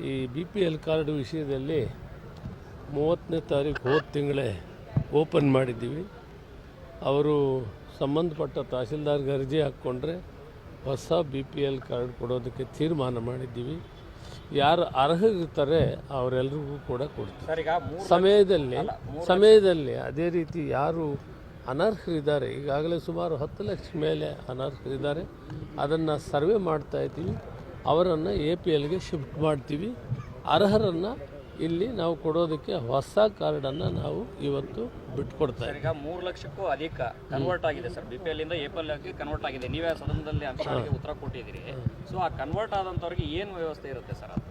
ಈ BPL card ವಿಷಯದಲ್ಲಿ 30ನೇ ತಾರೀಕು ಹೋದ ತಿಂಗಳೇ ಓಪನ್ ಮಾಡಿದ್ದೀವಿ. ಅವರು ಸಂಬಂಧಪಟ್ಟ ತಹಸೀಲ್ದಾರ್ಗೆ ಅರ್ಜಿ ಹಾಕ್ಕೊಂಡ್ರೆ ಹೊಸ BPL ಕಾರ್ಡ್ ಕೊಡೋದಕ್ಕೆ ತೀರ್ಮಾನ ಮಾಡಿದ್ದೀವಿ. ಯಾರು ಅರ್ಹರಿರ್ತಾರೆ ಅವರೆಲ್ಲರಿಗೂ ಕೂಡ ಕೊಡ್ತೀವಿ. ಸಮಯದಲ್ಲಿ ಅದೇ ರೀತಿ ಯಾರು ಅನರ್ಹರಿದ್ದಾರೆ, ಈಗಾಗಲೇ ಸುಮಾರು 10 ಲಕ್ಷ ಮೇಲೆ ಅನರ್ಹರಿದ್ದಾರೆ, ಅದನ್ನು ಸರ್ವೆ ಮಾಡ್ತಾ ಇದ್ದೀವಿ. ಅವರನ್ನು APLಗೆ ಶಿಫ್ಟ್ ಮಾಡ್ತೀವಿ. ಅರ್ಹರನ್ನು ಇಲ್ಲಿ ನಾವು ಕೊಡೋದಕ್ಕೆ ಹೊಸ ಕಾರ್ಡನ್ನು ನಾವು ಇವತ್ತು ಬಿಟ್ಕೊಡ್ತಾ ಇದ್ದೀವಿ. ಈಗ 3 ಲಕ್ಷಕ್ಕೂ ಅಧಿಕ ಕನ್ವರ್ಟ್ ಆಗಿದೆ ಸರ್. BPL ಇಂದ APLಗೆ ಕನ್ವರ್ಟ್ ಆಗಿದೆ. ನೀವೇ ಸದನದಲ್ಲಿ ಅಂಶಗಳಿಗೆ ಉತ್ತರ ಕೊಟ್ಟಿದ್ದೀರಿ. ಸೊ ಆ ಕನ್ವರ್ಟ್ ಆದಂಥವ್ರಿಗೆ ಏನು ವ್ಯವಸ್ಥೆ ಇರುತ್ತೆ ಸರ್? ಅದು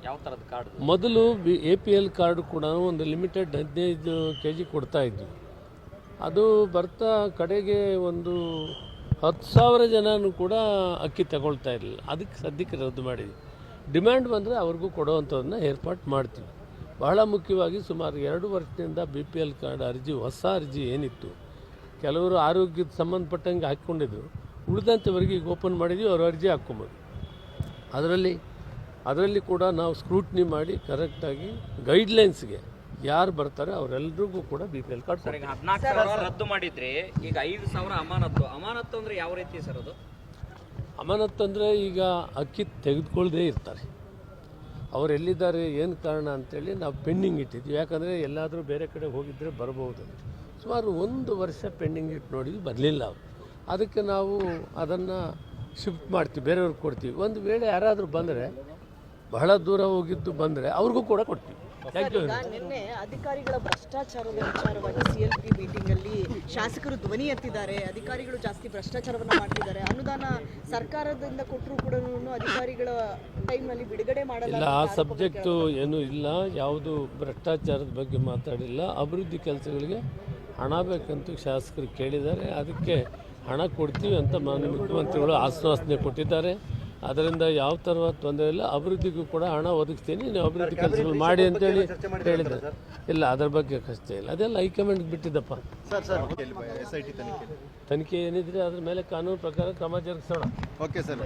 ಯಾವ ಥರದ ಕಾರ್ಡ್? ಮೊದಲು APL ಕಾರ್ಡ್ ಕೂಡ ಒಂದು ಲಿಮಿಟೆಡ್ 15 kg ಕೊಡ್ತಾ ಇದ್ವಿ. ಅದು ಬರ್ತಾ ಕಡೆಗೆ ಒಂದು 10,000 ಜನನೂ ಕೂಡ ಅಕ್ಕಿ ತಗೊಳ್ತಾ ಇರಲಿಲ್ಲ. ಅದಕ್ಕೆ ಸದ್ಯಕ್ಕೆ ರದ್ದು ಮಾಡಿದ್ವಿ. ಡಿಮ್ಯಾಂಡ್ ಬಂದರೆ ಅವ್ರಿಗೂ ಕೊಡುವಂಥದ್ದನ್ನ ಏರ್ಪಾಟ್ ಮಾಡ್ತೀವಿ. ಬಹಳ ಮುಖ್ಯವಾಗಿ ಸುಮಾರು 2 ವರ್ಷದಿಂದ BPL ಕಾರ್ಡ್ ಹೊಸ ಅರ್ಜಿ ಏನಿತ್ತು, ಕೆಲವರು ಆರೋಗ್ಯದ ಸಂಬಂಧಪಟ್ಟಂಗೆ ಹಾಕ್ಕೊಂಡಿದ್ರು, ಉಳಿದಂಥವರಿಗೆ ಈಗ ಓಪನ್ ಮಾಡಿದ್ವಿ. ಅವ್ರು ಅರ್ಜಿ ಹಾಕ್ಕೊಬೋದು. ಅದರಲ್ಲಿ ಕೂಡ ನಾವು ಸ್ಕ್ರೂಟ್ನಿ ಮಾಡಿ ಕರೆಕ್ಟಾಗಿ ಗೈಡ್ಲೈನ್ಸ್ಗೆ ಯಾರು ಬರ್ತಾರೆ ಅವರೆಲ್ಲರಿಗೂ ಕೂಡ BPL ಕಾರ್ಡ್. ಸರ್, ಈಗ 14,000 ರದ್ದು ಮಾಡಿದ್ರಿ, ಈಗ 5,000 ಅಮಾನತ್ತು ಅಂದರೆ ಯಾವ ರೀತಿ ಸರ್ ಅದು? ಅಮಾನತ್ತು ಅಂದರೆ ಈಗ ಅಕ್ಕಿ ತೆಗೆದುಕೊಳ್ಳದೇ ಇರ್ತಾರೆ, ಅವ್ರು ಎಲ್ಲಿದ್ದಾರೆ, ಏನು ಕಾರಣ ಅಂತೇಳಿ ನಾವು ಪೆಂಡಿಂಗ್ ಇಟ್ಟಿದ್ವಿ. ಯಾಕಂದರೆ ಎಲ್ಲಾದರೂ ಬೇರೆ ಕಡೆ ಹೋಗಿದ್ದರೆ ಬರ್ಬೋದು. ಸುಮಾರು 1 ವರ್ಷ ಪೆಂಡಿಂಗ್ ಇಟ್ಟು ನೋಡಿದ್ವಿ, ಬರಲಿಲ್ಲ ಅವರು. ಅದಕ್ಕೆ ನಾವು ಅದನ್ನು ಶಿಫ್ಟ್ ಮಾಡ್ತೀವಿ, ಬೇರೆಯವ್ರಿಗೆ ಕೊಡ್ತೀವಿ. ಒಂದು ವೇಳೆ ಯಾರಾದರೂ ಬಂದರೆ, ಬಹಳ ದೂರ ಹೋಗಿದ್ದು ಬಂದರೆ ಅವ್ರಿಗೂ ಕೂಡ ಕೊಡ್ತೀವಿ. ನಿನ್ನೆ ಅಧಿಕಾರಿಗಳ ಭ್ರಷ್ಟಾಚಾರದ ವಿಚಾರವಾಗಿ CLP ಮೀಟಿಂಗ್ ಅಲ್ಲಿ ಶಾಸಕರು ಧ್ವನಿ ಎತ್ತಿದ್ದಾರೆ. ಅಧಿಕಾರಿಗಳು ಜಾಸ್ತಿ ಭ್ರಷ್ಟಾಚಾರವನ್ನು ಮಾಡ್ತಿದ್ದಾರೆ, ಅನುದಾನ ಸರ್ಕಾರದಿಂದ ಕೊಟ್ಟರು ಕೂಡ ಅಧಿಕಾರಿಗಳ ಟೈಮ್ನಲ್ಲಿ ಬಿಡುಗಡೆ ಮಾಡಲ್ಲ. ಆ ಸಬ್ಜೆಕ್ಟು ಏನೂ ಇಲ್ಲ, ಯಾವುದು ಭ್ರಷ್ಟಾಚಾರದ ಬಗ್ಗೆ ಮಾತಾಡಿಲ್ಲ. ಅಭಿವೃದ್ಧಿ ಕೆಲಸಗಳಿಗೆ ಹಣ ಬೇಕಂತ ಶಾಸಕರು ಕೇಳಿದ್ದಾರೆ, ಅದಕ್ಕೆ ಹಣ ಕೊಡ್ತೀವಿ ಅಂತ ಮಾನ್ಯ ಮುಖ್ಯಮಂತ್ರಿಗಳು ಆಶ್ವಾಸನೆ ಕೊಟ್ಟಿದ್ದಾರೆ. ಅದರಿಂದ ಯಾವ ಥರ ತೊಂದರೆ ಇಲ್ಲ, ಅಭಿವೃದ್ಧಿಗೂ ಕೂಡ ಹಣ ಒದಗಿಸ್ತೀನಿ, ನೀವು ಅಭಿವೃದ್ಧಿ ಕೆಲಸಗಳು ಮಾಡಿ ಅಂತೇಳಿ ಹೇಳಿದ್ದಾರೆ. ಇಲ್ಲ, ಅದರ ಬಗ್ಗೆ ಕಷ್ಟ ಇಲ್ಲ, ಅದೆಲ್ಲ ಹೈಕಮಾಂಡ್ಗೆ ಬಿಟ್ಟಿದ್ದಪ್ಪ. ತನಿಖೆ ಏನಿದ್ರೆ ಅದ್ರ ಮೇಲೆ ಕಾನೂನು ಪ್ರಕಾರ ಕ್ರಮ ಜರುಗಿಸೋಣ. Okay sir.